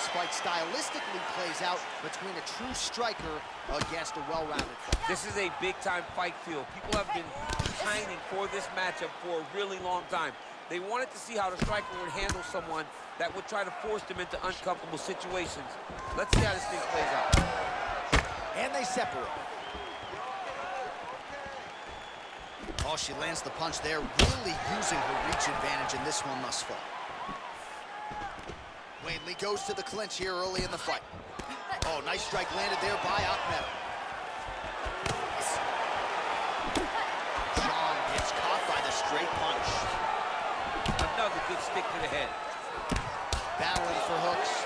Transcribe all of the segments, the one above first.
this fight stylistically plays out between a true striker against a well-rounded fighter. This is a big-time fight field. People have been pining for this matchup for a really long time. They wanted to see how the striker would handle someone that would try to force them into uncomfortable situations. Let's see how this thing plays out. And they separate. Oh, she lands the punch there, really using her reach advantage in this one thus far. Weili goes to the clinch here early in the fight. Oh, nice strike landed there by Ahmed. Zhang gets caught by the straight punch. Another good stick to the head. Battling for hooks.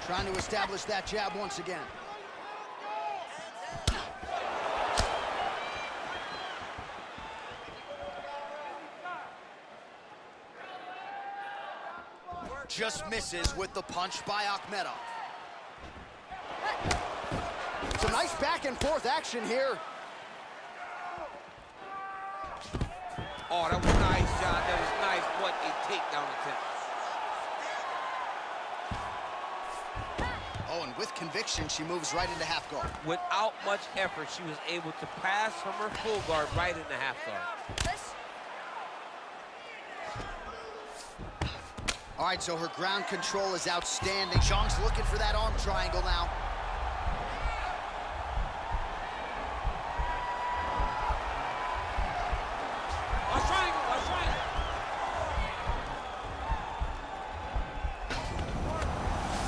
Trying to establish that jab once again. Just misses with the punch by Akhmedov. Some nice back and forth action here. Oh, that was nice, John. That was nice. What a takedown attempt. Oh, and with conviction, she moves right into half guard. Without much effort, she was able to pass from her full guard right into half guard. All right, so her ground control is outstanding. Zhang's looking for that arm triangle now.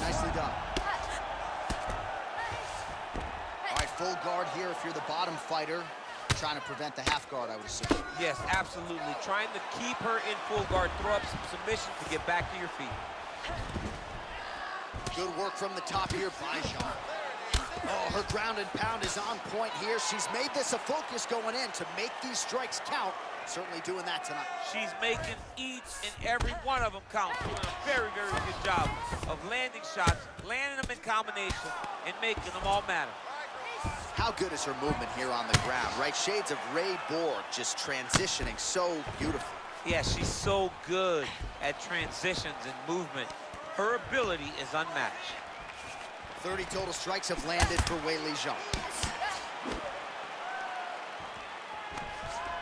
Nicely done. All right, full guard here if you're the bottom fighter. Trying to prevent the half guard, I would assume. Yes, absolutely. Trying to keep her in full guard, throw up some submission to get back to your feet. Good work from the top here by Zhang. Oh, her ground and pound is on point here. She's made this a focus going in to make these strikes count. Certainly doing that tonight. She's making each and every one of them count. Doing a very, very good job of landing shots, landing them in combination, and making them all matter. How good is her movement here on the ground, right? Shades of Ray Borg, just transitioning so beautifully. Yeah, she's so good at transitions and movement. Her ability is unmatched. 30 total strikes have landed for Weili Zhang.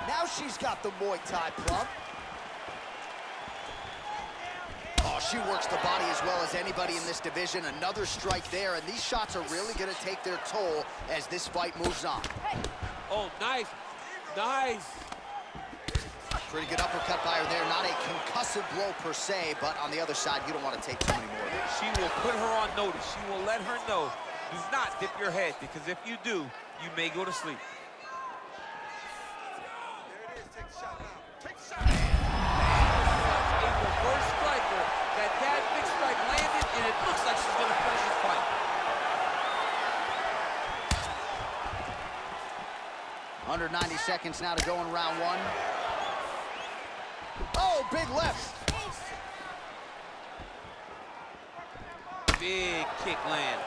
Now she's got the Muay Thai plump. Oh, she works the body as well as anybody in this division. Another strike there, and these shots are really going to take their toll as this fight moves on. Oh, nice. Nice. Pretty good uppercut by her there. Not a concussive blow per se, but on the other side, you don't want to take too many more of these. She will put her on notice. She will let her know, do not dip your head, because if you do, you may go to sleep. There it is. Take the shot now. Take the shot. A reverse striker. That big strike landed, and it looks like she's going to finish this fight. Under 90 seconds now to go in round one. Oh, big left. Big kick lands.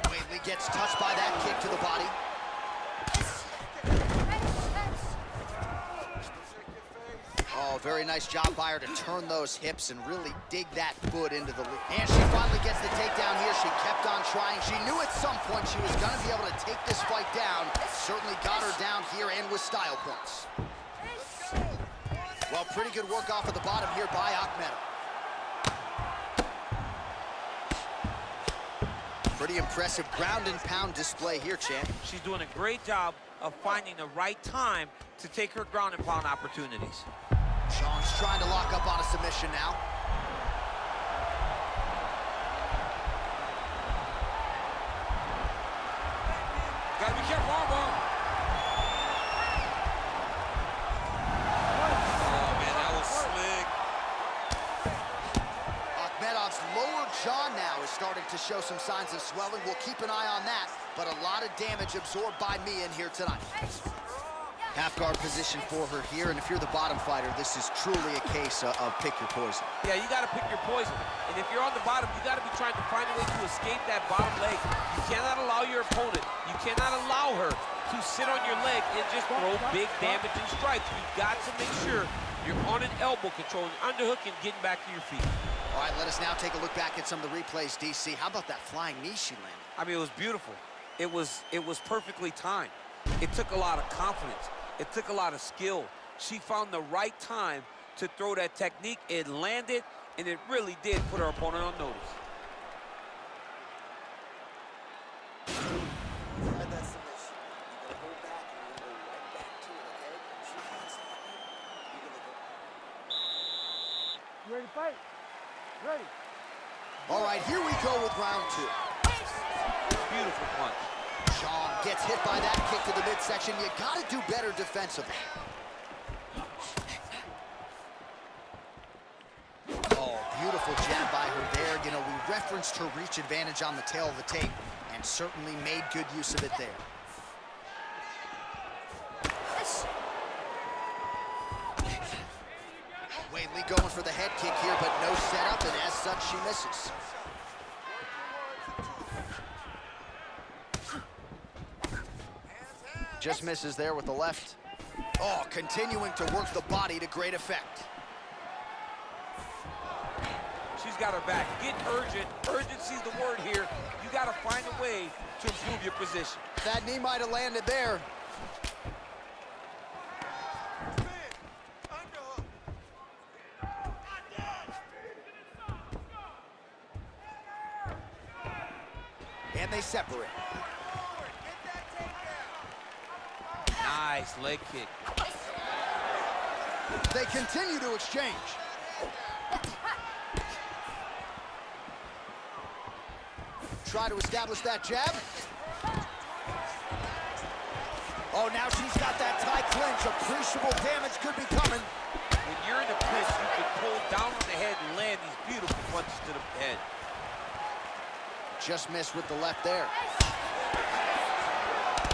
Weili gets touched by that kick to the body. Oh, very nice job by her to turn those hips and really dig that foot into the loop. And she finally gets the takedown here. She kept on trying. She knew at some point she was going to be able to take this fight down. Certainly got her down here and with style points. Well, pretty good work off of the bottom here by Akhmedov. Pretty impressive ground and pound display here, champ. She's doing a great job of finding the right time to take her ground and pound opportunities. Zhang's trying to lock up on a submission now. Gotta be careful, armbar. Oh, man, that was slick. Akhmedov's lower jaw now is starting to show some signs of swelling. We'll keep an eye on that, but a lot of damage absorbed by me in here tonight. Half guard position for her here, and if you're the bottom fighter, this is truly a case of pick your poison. Yeah, you got to pick your poison. And if you're on the bottom, you got to be trying to find a way to escape that bottom leg. You cannot allow your opponent, you cannot allow her to sit on your leg and just throw big damaging strikes. You've got to make sure you're on an elbow, controlling underhook and getting back to your feet. All right, let us now take a look back at some of the replays, DC. How about that flying knee she landed? I mean, it was beautiful. It was perfectly timed. It took a lot of confidence. It took a lot of skill. She found the right time to throw that technique. It landed, and it really did put her opponent on notice. Inside that submission, you're gonna go back and you're gonna go right back to it, okay? She can't stop you. You're gonna go. You ready to fight? Ready. All right, here we go with round 2. Beautiful punch. Zhang gets hit by that kick to the midsection. You got to do better defensively. Oh, beautiful jab by her there. You know, we referenced her reach advantage on the tail of the tape and certainly made good use of it there. Weili going for the head kick here, but no setup, and as such, she misses. Just misses there with the left. Oh, continuing to work the body to great effect. She's got her back. Get urgent. Urgency's the word here. You got to find a way to improve your position. That knee might have landed there. And they separate. Nice leg kick. They continue to exchange. Try to establish that jab. Oh, now she's got that tight clinch. Appreciable damage could be coming. When you're in a clinch, you can pull down on the head and land these beautiful punches to the head. Just missed with the left there.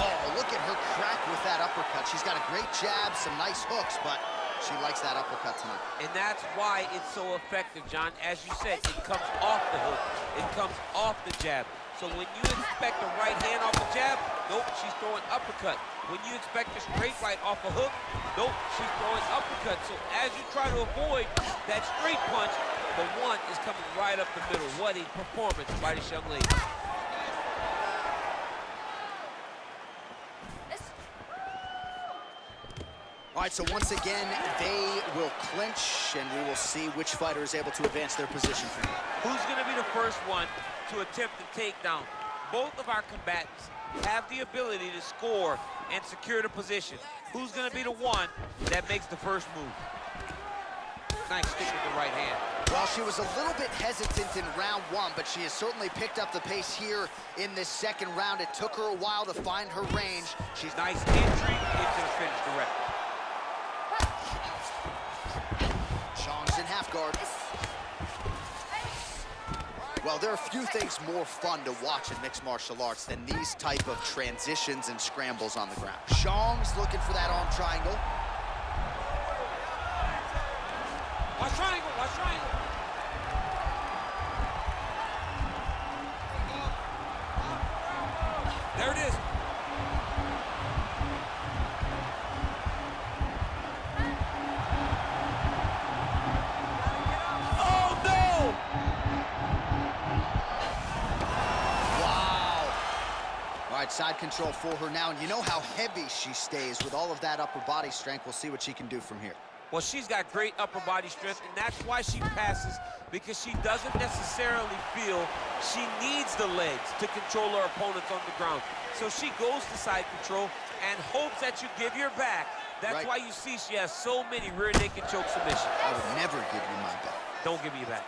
Oh, look at her crack with that uppercut. She's got a great jab, some nice hooks, but she likes that uppercut tonight. And that's why it's so effective, John. As you said, it comes off the hook. It comes off the jab. So when you expect a right hand off the jab, nope, she's throwing uppercut. When you expect a straight right off a hook, nope, she's throwing uppercut. So as you try to avoid that straight punch, the one is coming right up the middle. What a performance by this young lady. All right, so once again, they will clinch, and we will see which fighter is able to advance their position from here. Who's going to be the first one to attempt the takedown? Both of our combatants have the ability to score and secure the position. Who's going to be the one that makes the first move? Nice stick with the right hand. Well, she was a little bit hesitant in round 1, but she has certainly picked up the pace here in this second round. It took her a while to find her range. She's nice entry into the finish direct. Zhang's in half guard. Well, there are few things more fun to watch in mixed martial arts than these type of transitions and scrambles on the ground. Zhang's looking for that arm triangle. Watch triangle, watch triangle. There it is. Oh, no! Wow. All right, side control for her now. And you know how heavy she stays with all of that upper body strength. We'll see what she can do from here. Well, she's got great upper body strength, and that's why she passes, because she doesn't necessarily feel she needs the legs to control her opponents on the ground. So she goes to side control and hopes that you give your back. That's Right. why you see she has so many rear naked choke submissions. I would never give you my back. Don't give me your back.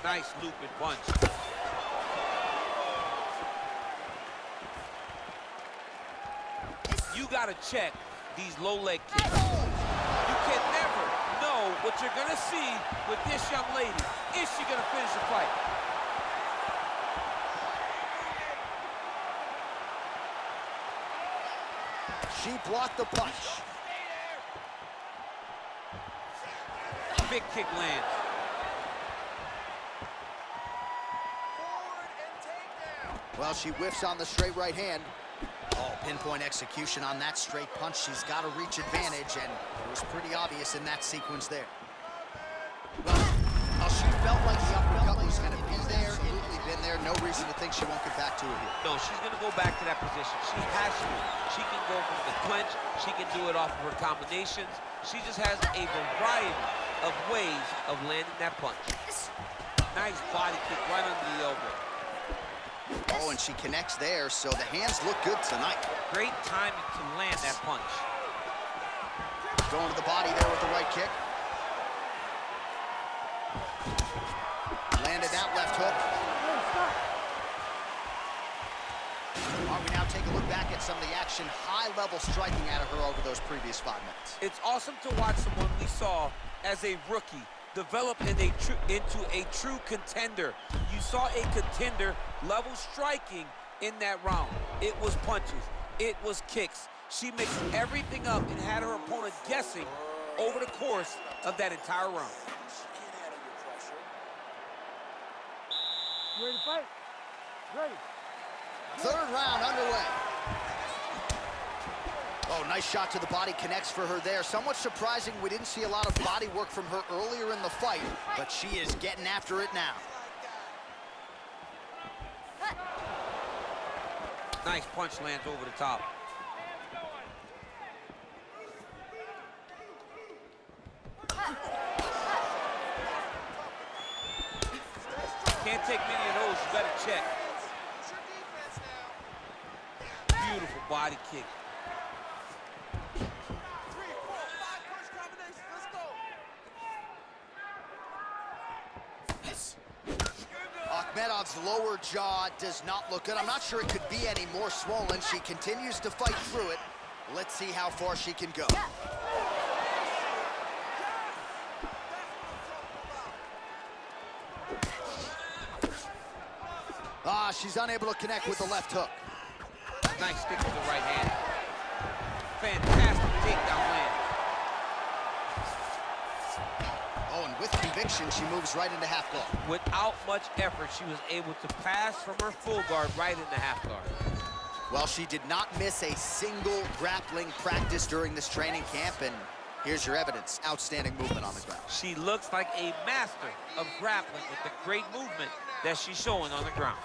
Nice looping punch. You got to check these low leg kicks. You can never know what you're going to see with this young lady. Is she going to finish the fight? She blocked the punch. Big kick lands. Forward and takedown. Well, she whiffs on the straight right hand. Oh, pinpoint execution on that straight punch. She's got a reach advantage, and it was pretty obvious in that sequence there. Well, she felt like the uppercut was going to be there. Absolutely been there. No reason to think she won't get back to it here. No, she's going to go back to that position. She has to. She can go from the clinch. She can do it off of her combinations. She just has a variety of ways of landing that punch. Nice body kick right under the elbow. Oh, and she connects there, so the hands look good tonight. Great timing to land that punch. Going to the body there with the right kick. Landed that left hook. All right, we now take a look back at some of the action, high-level striking out of her over those previous 5 minutes. It's awesome to watch someone we saw as a rookie develop into a true contender. You saw a contender level striking in that round. It was punches, it was kicks. She mixed everything up and had her opponent guessing over the course of that entire round. She can't handle your pressure. You ready to fight? Ready. Third round underway. Oh, nice shot to the body, connects for her there. Somewhat surprising we didn't see a lot of body work from her earlier in the fight, but she is getting after it now. Nice punch lands over the top. Can't take many of those, you better check. It's your defense now. Beautiful body kick. 3, 4, 5 punch combinations. Let's go. Akhmedov's lower jaw does not look good. I'm not sure it could be any more swollen. She continues to fight through it. Let's see how far she can go. Ah, she's unable to connect with the left hook. Nice stick with the right hand. Fantastic takedown land. Oh, and with conviction, she moves right into half guard. Without much effort, she was able to pass from her full guard right into half guard. Well, she did not miss a single grappling practice during this training camp, and here's your evidence. Outstanding movement on the ground. She looks like a master of grappling with the great movement that she's showing on the ground.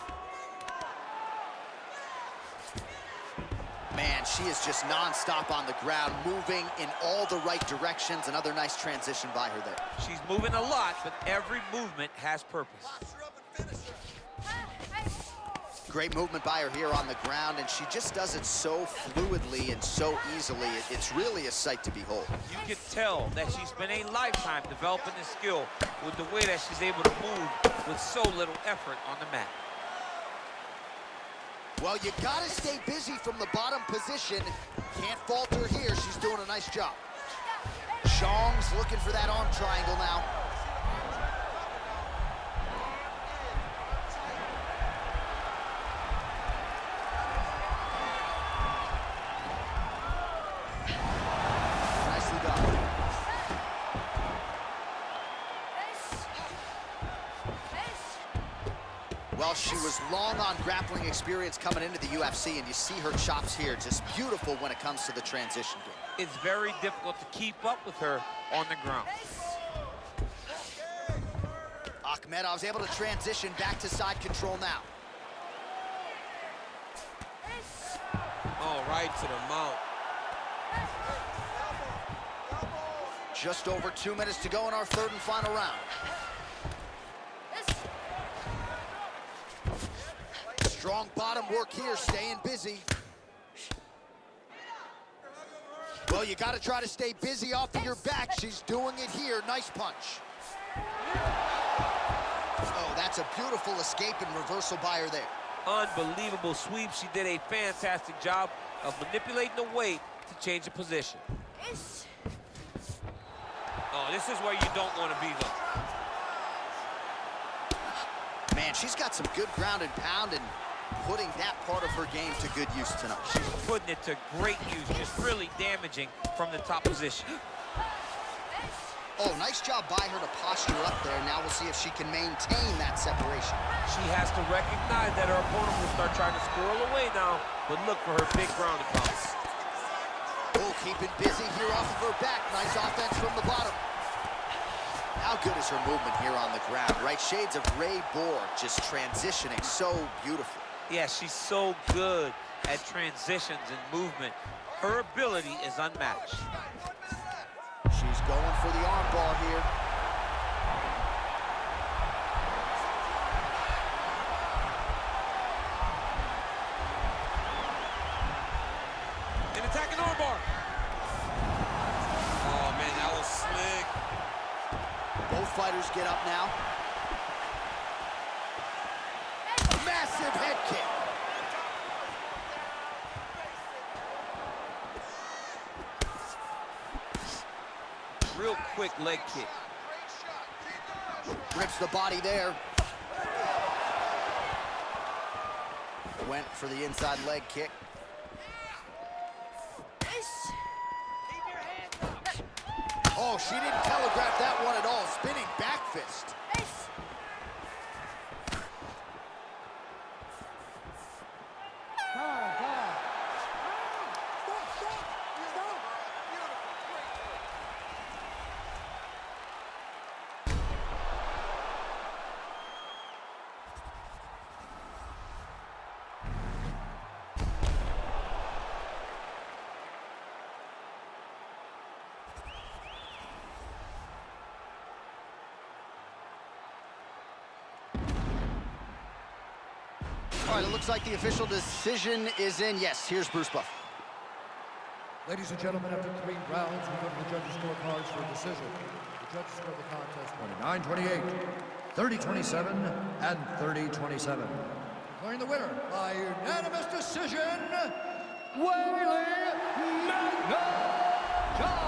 Man, she is just nonstop on the ground, moving in all the right directions. Another nice transition by her there. She's moving a lot, but every movement has purpose. Box her up and finish her. Great movement by her here on the ground, and she just does it so fluidly and so easily. It's really a sight to behold. You can tell that she spent a lifetime developing this skill with the way that she's able to move with so little effort on the mat. Well, you gotta stay busy from the bottom position. Can't falter here. She's doing a nice job. Zhang's looking for that arm triangle now. Nicely done. Well, she was long on grappling experience coming into the UFC, and you see her chops here, just beautiful when it comes to the transition game. It's very difficult to keep up with her on the ground. Akhmedov's able to transition back to side control now. Oh, right to the mount. Just over 2 minutes to go in our third and final round. Strong bottom work here, staying busy. Well, you got to try to stay busy off of your back. She's doing it here. Nice punch. Oh, that's a beautiful escape and reversal by her there. Unbelievable sweep. She did a fantastic job of manipulating the weight to change the position. Oh, this is where you don't want to be, though. Man, she's got some good ground and pound, and putting that part of her game to good use tonight. She's putting it to great use, just really damaging from the top position. Oh, nice job by her to posture up there. Now we'll see if she can maintain that separation. She has to recognize that her opponent will start trying to squirrel away now, but look for her big ground and pound. Oh, keeping busy here off of her back. Nice offense from the bottom. How good is her movement here on the ground, right? Shades of Ray Borg, just transitioning so beautifully. Yeah, she's so good at transitions and movement. Her ability is unmatched. She's going for the arm bar here. An attacking arm bar. Oh, man, that was slick. Both fighters get up now. Massive head kick. Real quick leg kick. Rips the body there. Went for the inside leg kick. Oh, she didn't telegraph that one at all. Spinning back fist. All right, it looks like the official decision is in. Yes, here's Bruce Buff. Ladies and gentlemen, after 3 rounds, we go to the judges' scorecards for a decision. The judges score the contest 29-28, 30-27, and 30-27. Declaring the winner by unanimous decision, Weili Magna.